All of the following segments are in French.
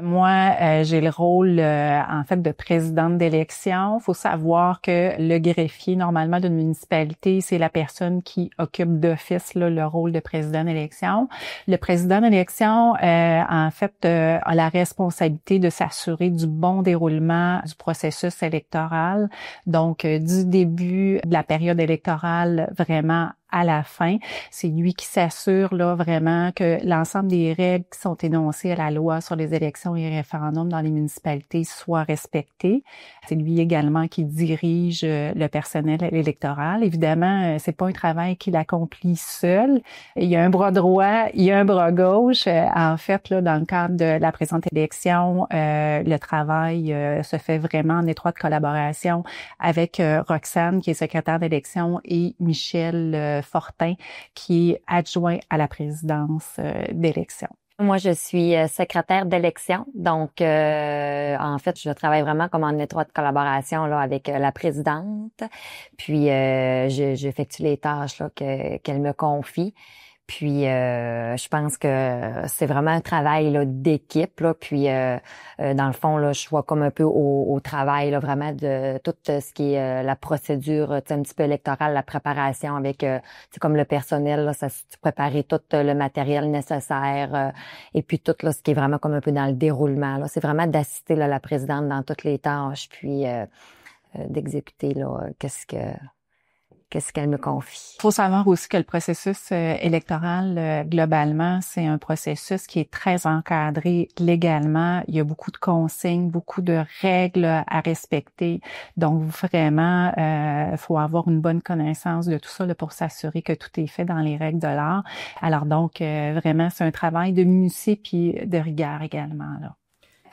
Moi, j'ai le rôle, en fait, de présidente d'élection. Il faut savoir que le greffier, normalement, d'une municipalité, c'est la personne qui occupe d'office là, le rôle de président d'élection. Le président d'élection, en fait, a la responsabilité de s'assurer du bon déroulement du processus électoral. Donc, du début de la période électorale, vraiment à la fin. C'est lui qui s'assure là vraiment que l'ensemble des règles qui sont énoncées à la loi sur les élections et référendums dans les municipalités soient respectées. C'est lui également qui dirige le personnel électoral. Évidemment, c'est pas un travail qu'il accomplit seul. Il y a un bras droit, il y a un bras gauche. En fait, là, dans le cadre de la présente élection, le travail se fait vraiment en étroite collaboration avec Roxane, qui est secrétaire d'élection, et Michel Fortin, qui est adjoint à la présidence d'élection. Moi, je suis secrétaire d'élection, donc en fait, je travaille vraiment comme en étroite collaboration là avec la présidente. Puis, j'effectue les tâches là qu'elle me confie. Puis je pense que c'est vraiment un travail là d'équipe là. Puis dans le fond là, je vois comme un peu au travail là vraiment de tout ce qui est la procédure, un petit peu électorale, la préparation avec c'est comme le personnel là, ça préparer tout le matériel nécessaire et puis tout là ce qui est vraiment comme un peu dans le déroulement là. C'est vraiment d'assister là la présidente dans toutes les tâches puis d'exécuter là qu'est-ce qu'elle me confie. Il faut savoir aussi que le processus électoral, globalement, c'est un processus qui est très encadré légalement. Il y a beaucoup de consignes, beaucoup de règles à respecter. Donc, vraiment, faut avoir une bonne connaissance de tout ça là, pour s'assurer que tout est fait dans les règles de l'art. Alors donc, vraiment, c'est un travail de minutie puis de rigueur également, là.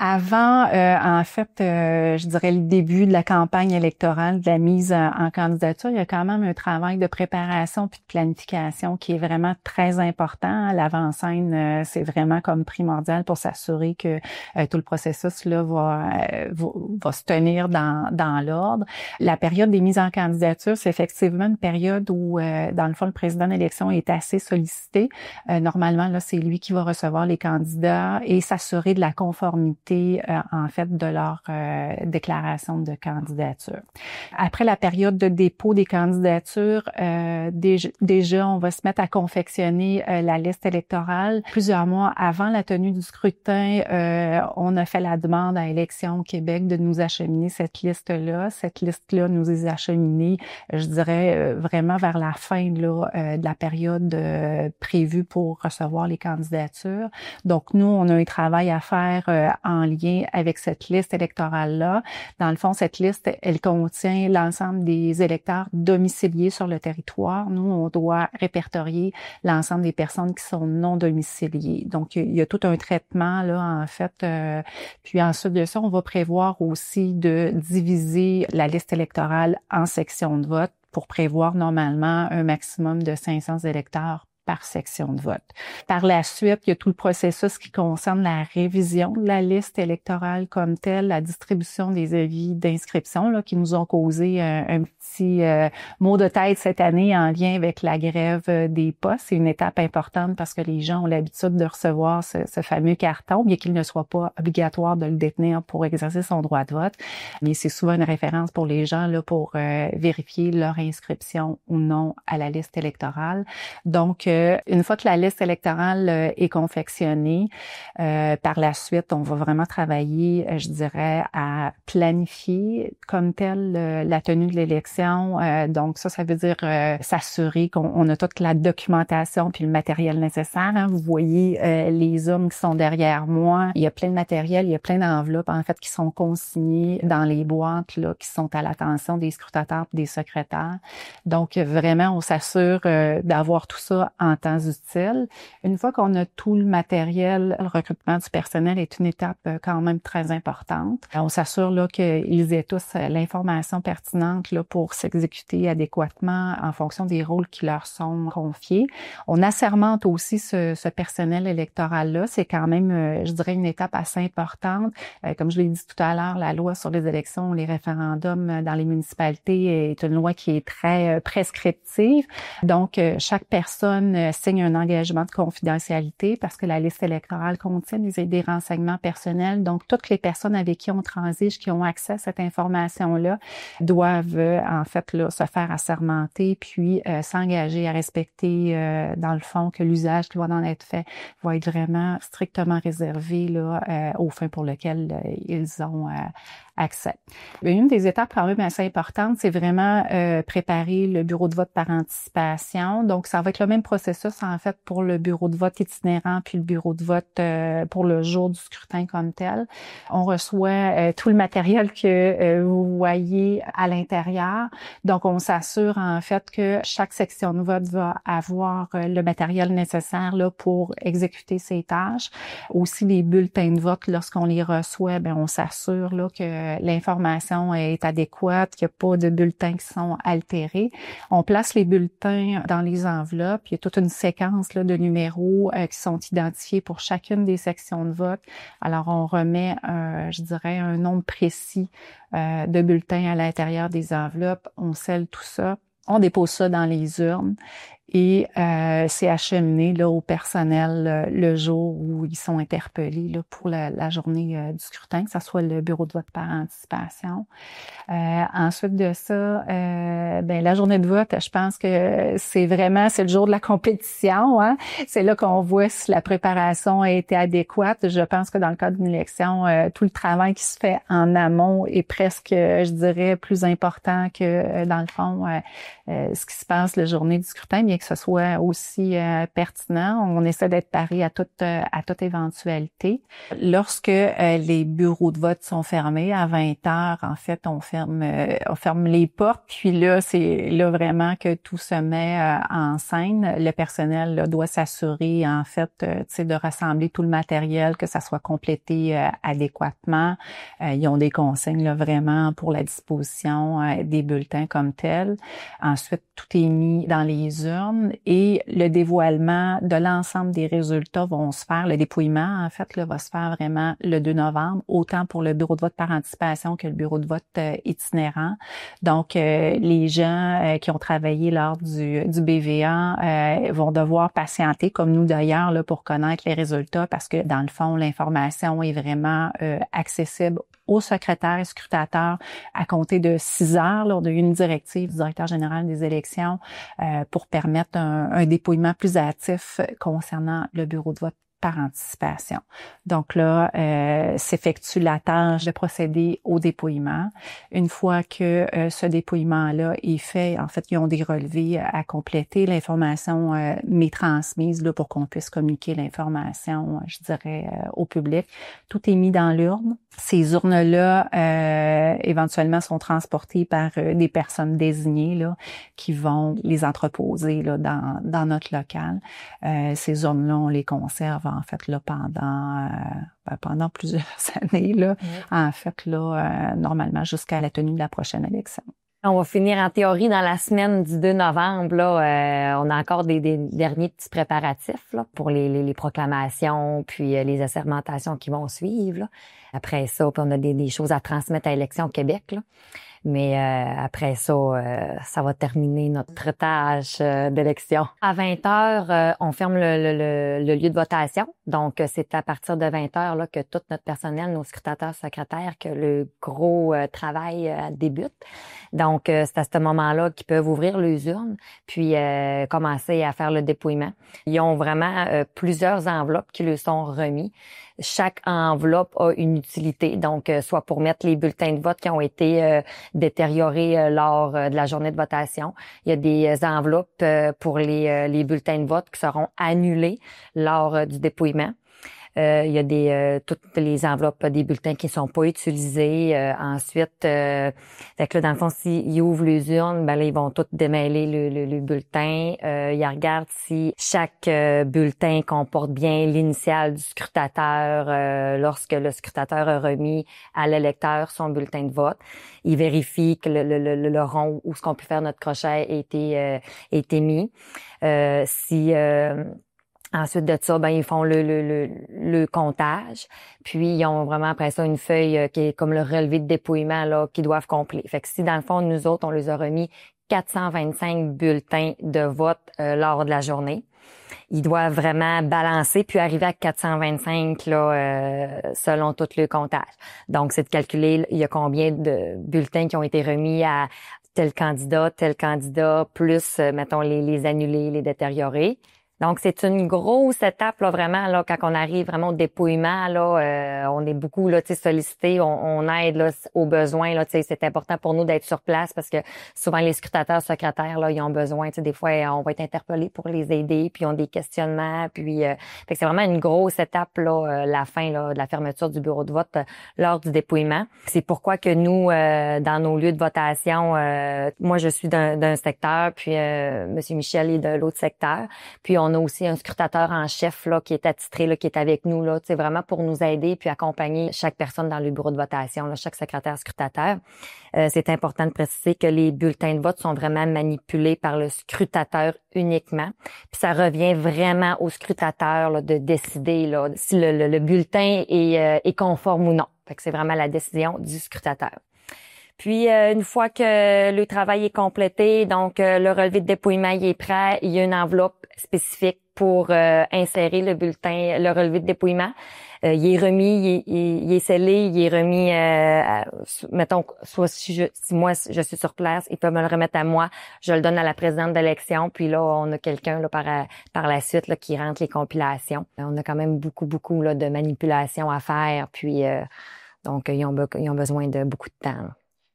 Avant, en fait, je dirais le début de la campagne électorale, de la mise en candidature, il y a quand même un travail de préparation puis de planification qui est vraiment très important. L'avant-scène, c'est vraiment comme primordial pour s'assurer que tout le processus là va se tenir dans l'ordre. La période des mises en candidature, c'est effectivement une période où, dans le fond, le président d'élection est assez sollicité. Normalement, là, c'est lui qui va recevoir les candidats et s'assurer de la conformité en fait de leur déclaration de candidature. Après la période de dépôt des candidatures, déjà on va se mettre à confectionner la liste électorale. Plusieurs mois avant la tenue du scrutin, on a fait la demande à Élections Québec de nous acheminer cette liste-là. Cette liste-là nous est acheminée, je dirais, vraiment vers la fin là, de la période prévue pour recevoir les candidatures. Donc nous, on a un travail à faire en lien avec cette liste électorale-là. Dans le fond, cette liste, elle contient l'ensemble des électeurs domiciliés sur le territoire. Nous, on doit répertorier l'ensemble des personnes qui sont non domiciliées. Donc, il y a tout un traitement, là, en fait. Puis ensuite de ça, on va prévoir aussi de diviser la liste électorale en sections de vote pour prévoir normalement un maximum de 500 électeurs par section de vote. Par la suite, il y a tout le processus qui concerne la révision de la liste électorale comme telle, la distribution des avis d'inscription là, qui nous ont causé un petit mot de tête cette année en lien avec la grève des postes. C'est une étape importante parce que les gens ont l'habitude de recevoir ce fameux carton, bien qu'il ne soit pas obligatoire de le détenir pour exercer son droit de vote. Mais c'est souvent une référence pour les gens là, pour vérifier leur inscription ou non à la liste électorale. Donc, une fois que la liste électorale est confectionnée, par la suite, on va vraiment travailler, je dirais, à planifier comme tel la tenue de l'élection. Donc ça veut dire s'assurer qu'on a toute la documentation puis le matériel nécessaire. Hein. Vous voyez les hommes qui sont derrière moi. Il y a plein de matériel, il y a plein d'enveloppes en fait qui sont consignées dans les boîtes là, qui sont à l'attention des scrutateurs et des secrétaires. Donc vraiment, on s'assure d'avoir tout ça en temps utile. Une fois qu'on a tout le matériel, le recrutement du personnel est une étape quand même très importante. On s'assure là qu'ils aient tous l'information pertinente là pour s'exécuter adéquatement en fonction des rôles qui leur sont confiés. On assermente aussi ce personnel électoral-là. C'est quand même, je dirais, une étape assez importante. Comme je l'ai dit tout à l'heure, la loi sur les élections, les référendums dans les municipalités est une loi qui est très prescriptive. Donc, chaque personne personnes signent un engagement de confidentialité parce que la liste électorale contient des renseignements personnels. Donc, toutes les personnes avec qui on transige, qui ont accès à cette information-là, doivent en fait là, se faire assermenter puis s'engager à respecter, dans le fond, que l'usage qui va en être fait va être vraiment strictement réservé là, aux fins pour lesquelles ils ont accès. Une des étapes quand même assez importantes, c'est vraiment préparer le bureau de vote par anticipation. Donc, ça va être le même processus en fait pour le bureau de vote itinérant puis le bureau de vote pour le jour du scrutin comme tel. On reçoit tout le matériel que vous voyez à l'intérieur. Donc, on s'assure en fait que chaque section de vote va avoir le matériel nécessaire là pour exécuter ses tâches. Aussi, les bulletins de vote, lorsqu'on les reçoit, ben on s'assure là que l'information est adéquate, qu'il n'y a pas de bulletins qui sont altérés. On place les bulletins dans les enveloppes. Il y a toute une séquence là, de numéros qui sont identifiés pour chacune des sections de vote. Alors, on remet, je dirais, un nombre précis de bulletins à l'intérieur des enveloppes. On scelle tout ça. On dépose ça dans les urnes et c'est acheminé là, au personnel le jour où ils sont interpellés là, pour la journée du scrutin, que ce soit le bureau de vote par anticipation. Ensuite de ça, ben la journée de vote, je pense que c'est le jour de la compétition. Hein? C'est là qu'on voit si la préparation a été adéquate. Je pense que dans le cadre d'une élection, tout le travail qui se fait en amont est presque, je dirais, plus important que dans le fond ce qui se passe la journée du scrutin, bien que ce soit aussi pertinent. On essaie d'être paré à toute éventualité. Lorsque les bureaux de vote sont fermés à 20 heures, en fait, on ferme les portes. Puis là, c'est là vraiment que tout se met en scène. Le personnel là, doit s'assurer, en fait, de rassembler tout le matériel, que ça soit complété adéquatement. Ils ont des consignes là, vraiment pour la disposition des bulletins comme tels. Ensuite, tout est mis dans les urnes et le dévoilement de l'ensemble des résultats vont se faire. Le dépouillement, en fait, là, va se faire vraiment le 2 novembre, autant pour le bureau de vote par anticipation que le bureau de vote itinérant. Donc, les gens qui ont travaillé lors du BVA vont devoir patienter, comme nous d'ailleurs, là, pour connaître les résultats parce que, dans le fond, l'information est vraiment accessible au secrétaire et scrutateur à compter de 6 heures. Là, on a eu une directive du directeur général des élections pour permettre un dépouillement plus hâtif concernant le bureau de vote par anticipation. Donc là, s'effectue la tâche de procéder au dépouillement. Une fois que ce dépouillement-là est fait, en fait, ils ont des relevés à compléter. L'information m'est transmise là, pour qu'on puisse communiquer l'information, je dirais, au public. Tout est mis dans l'urne. Ces urnes-là, éventuellement, sont transportées par des personnes désignées là, qui vont les entreposer là, dans notre local. Ces urnes-là, on les conserve en fait là pendant plusieurs années là, en fait là normalement jusqu'à la tenue de la prochaine élection. On va finir en théorie dans la semaine du 2 novembre. Là, on a encore des derniers petits préparatifs là, pour les proclamations puis les assermentations qui vont suivre. Là. Après ça, puis on a des choses à transmettre à Élections Québec. Là. Mais après ça, ça va terminer notre tâche d'élection. À 20 heures, on ferme le lieu de votation. Donc, c'est à partir de 20 heures là, que tout notre personnel, nos scrutateurs, secrétaires, que le gros travail débute. Donc, c'est à ce moment-là qu'ils peuvent ouvrir les urnes puis commencer à faire le dépouillement. Ils ont vraiment plusieurs enveloppes qui leur sont remis. Chaque enveloppe a une utilité, donc soit pour mettre les bulletins de vote qui ont été détériorés lors de la journée de votation. Il y a des enveloppes pour les bulletins de vote qui seront annulés lors du dépouillement. Il y a toutes les enveloppes des bulletins qui sont pas utilisés. Ensuite, fait que là, dans le fond, s'ils ouvrent les urnes, ben là, ils vont tous démêler le bulletin. Ils regardent si chaque bulletin comporte bien l'initiale du scrutateur lorsque le scrutateur a remis à l'électeur son bulletin de vote. Ils vérifient que le rond où ce qu'on peut faire notre crochet a été mis. Ensuite de ça, ben ils font le comptage, puis ils ont vraiment après ça une feuille qui est comme le relevé de dépouillement là qu'ils doivent compléter. Fait que si dans le fond nous autres on les a remis 425 bulletins de vote lors de la journée. Ils doivent vraiment balancer puis arriver à 425 là, selon tout le comptage. Donc, c'est de calculer il y a combien de bulletins qui ont été remis à tel candidat, plus, mettons, les annulés, les détériorés. Donc, c'est une grosse étape, là, vraiment, là, quand on arrive vraiment au dépouillement, là, on est beaucoup, là, tu sais, sollicité, on aide, là, aux besoins, là, tu sais, c'est important pour nous d'être sur place parce que souvent, les scrutateurs, secrétaires, là, ils ont besoin, tu sais, des fois, on va être interpellés pour les aider, puis ils ont des questionnements, puis, fait que c'est vraiment une grosse étape, là, la fin, là, de la fermeture du bureau de vote lors du dépouillement. C'est pourquoi que nous, dans nos lieux de votation, moi, je suis d'un secteur, puis, Monsieur Michel est de l'autre secteur, puis on a aussi un scrutateur en chef là qui est attitré là qui est avec nous là, c'est vraiment pour nous aider puis accompagner chaque personne dans le bureau de votation là, chaque secrétaire scrutateur. C'est important de préciser que les bulletins de vote sont vraiment manipulés par le scrutateur uniquement. Puis ça revient vraiment au scrutateur là, de décider là si le bulletin est conforme ou non. Fait que c'est vraiment la décision du scrutateur. Puis, une fois que le travail est complété, donc le relevé de dépouillement il est prêt, il y a une enveloppe spécifique pour insérer le bulletin, le relevé de dépouillement. Il est remis, il est scellé, il est remis, mettons, soit si moi je suis sur place, ils peuvent me le remettre à moi, je le donne à la présidente d'élection, puis là, on a quelqu'un là par la suite là, qui rentre les compilations. On a quand même beaucoup là, de manipulations à faire, puis donc ils ont besoin de beaucoup de temps. Là.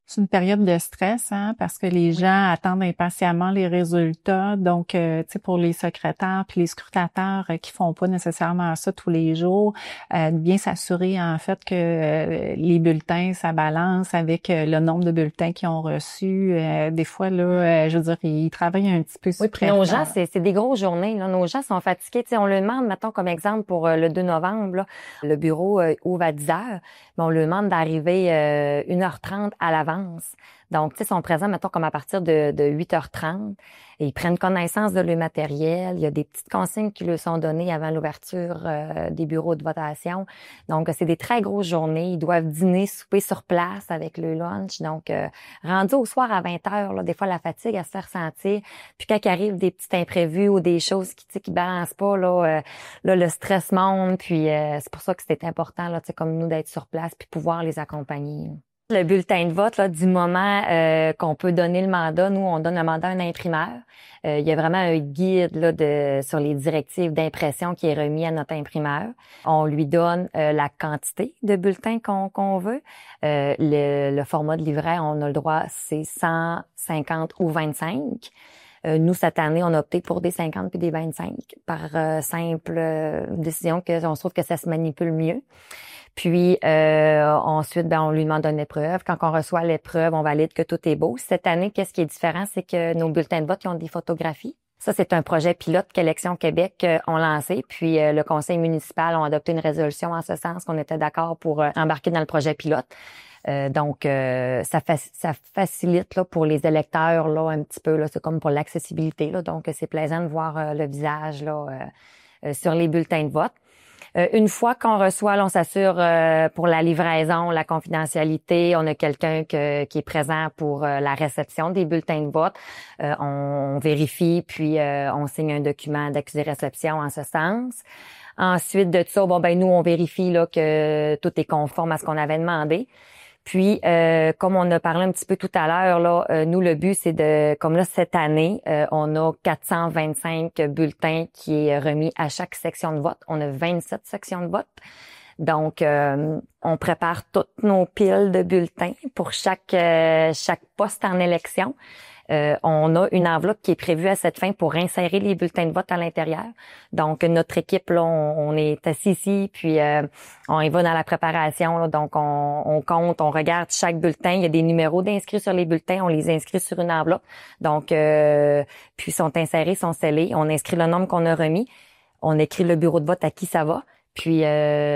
C'est une période de stress, hein, parce que les gens attendent impatiemment les résultats. Donc, tu sais, pour les secrétaires puis les scrutateurs qui font pas nécessairement ça tous les jours, bien s'assurer en fait que les bulletins, ça balance avec le nombre de bulletins qu'ils ont reçus. Des fois, là, je veux dire, ils travaillent un petit peu sur nos gens, c'est des grosses journées. Là. Nos gens sont fatigués. Tu sais, on le demande, mettons, comme exemple, pour le 2 novembre, là, le bureau ouvre à 10 heures, mais on leur demande d'arriver 1h30 à l'avance. Donc, tu sais, ils sont présents, mettons, comme à partir de 8h30. Et ils prennent connaissance de leur matériel. Il y a des petites consignes qui leur sont données avant l'ouverture des bureaux de votation. Donc, c'est des très grosses journées. Ils doivent dîner, souper sur place avec le lunch. Donc, rendu au soir à 20h, là, des fois, la fatigue, elle se fait ressentir. Puis quand il arrive des petits imprévus ou des choses qui balancent pas, là, le stress monte. Puis c'est pour ça que c'était important, là, tu sais, comme nous, d'être sur place puis pouvoir les accompagner. Le bulletin de vote, là, du moment qu'on peut donner le mandat, nous, on donne le mandat à un imprimeur. Il y a vraiment un guide là, sur les directives d'impression qui est remis à notre imprimeur. On lui donne la quantité de bulletins qu'on veut. Le format de livret, on a le droit, c'est 150 ou 25. Nous, cette année, on a opté pour des 50 puis des 25 par simple décision que on se trouve que ça se manipule mieux. Puis ensuite, on lui demande une épreuve. Quand on reçoit l'épreuve, on valide que tout est beau. Cette année, qu'est-ce qui est différent, c'est que nos bulletins de vote ils ont des photographies. Ça, c'est un projet pilote qu'Élections Québec ont lancé. Puis le conseil municipal a adopté une résolution en ce sens qu'on était d'accord pour embarquer dans le projet pilote. Donc, ça facilite là, pour les électeurs là, un petit peu. Là, c'est comme pour l'accessibilité. Là, donc, c'est plaisant de voir le visage là, sur les bulletins de vote. Une fois qu'on reçoit, là, on s'assure pour la livraison, la confidentialité. On a quelqu'un qui est présent pour la réception des bulletins de vote. On vérifie, puis on signe un document d'accusé-réception en ce sens. Ensuite de ça, nous, on vérifie là que tout est conforme à ce qu'on avait demandé. Puis, comme on a parlé un petit peu tout à l'heure, là, nous, le but, c'est comme là, cette année, on a 425 bulletins qui est remis à chaque section de vote. On a 27 sections de vote. Donc, on prépare toutes nos piles de bulletins pour chaque poste en élection. On a une enveloppe qui est prévue à cette fin pour insérer les bulletins de vote à l'intérieur. Donc, notre équipe, là, on est assis ici, puis on y va dans la préparation. Là, donc, on compte, on regarde chaque bulletin. Il y a des numéros d'inscrits sur les bulletins. On les inscrit sur une enveloppe. Donc, puis sont insérés, sont scellés. On inscrit le nombre qu'on a remis. On écrit le bureau de vote à qui ça va. Puis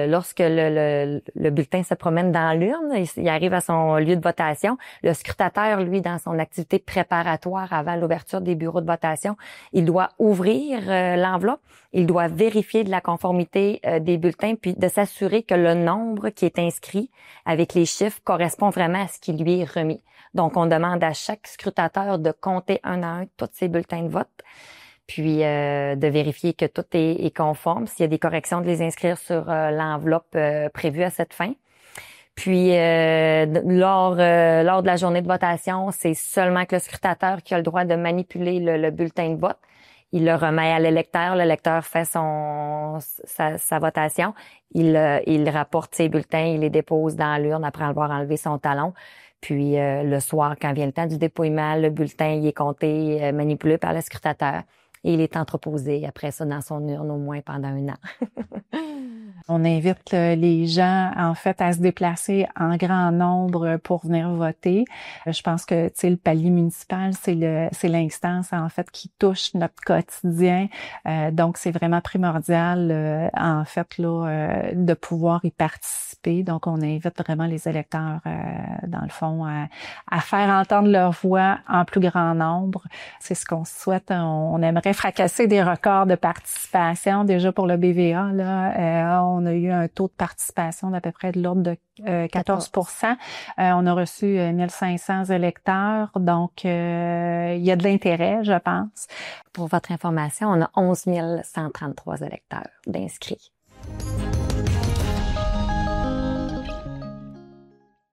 lorsque le bulletin se promène dans l'urne, il arrive à son lieu de votation, le scrutateur, lui, dans son activité préparatoire avant l'ouverture des bureaux de votation, il doit ouvrir l'enveloppe, il doit vérifier de la conformité des bulletins, puis de s'assurer que le nombre qui est inscrit avec les chiffres correspond vraiment à ce qui lui est remis. Donc, on demande à chaque scrutateur de compter un à un tous ces bulletins de vote. puis de vérifier que tout est conforme. S'il y a des corrections, de les inscrire sur l'enveloppe prévue à cette fin. Puis lors de la journée de votation, c'est seulement que le scrutateur qui a le droit de manipuler le bulletin de vote. Il le remet à l'électeur. L'électeur fait sa votation. Il rapporte ses bulletins, il les dépose dans l'urne après avoir enlevé son talon. Puis le soir, quand vient le temps du dépouillement, le bulletin il est compté, manipulé par le scrutateur. Et il est entreposé après ça dans son urne au moins pendant 1 an. On invite les gens, en fait, à se déplacer en grand nombre pour venir voter. Je pense que, tu sais, le palier municipal, c'est l'instance, en fait, qui touche notre quotidien. Donc, c'est vraiment primordial, en fait, là, de pouvoir y participer. Donc, on invite vraiment les électeurs, dans le fond, à faire entendre leur voix en plus grand nombre. C'est ce qu'on souhaite. On aimerait fracasser des records de participation. Déjà, pour le BVA, là, on a eu un taux de participation d'à peu près de l'ordre de 14%. On a reçu 1500 électeurs, donc il y a de l'intérêt, je pense. Pour votre information, on a 11 133 électeurs d'inscrits.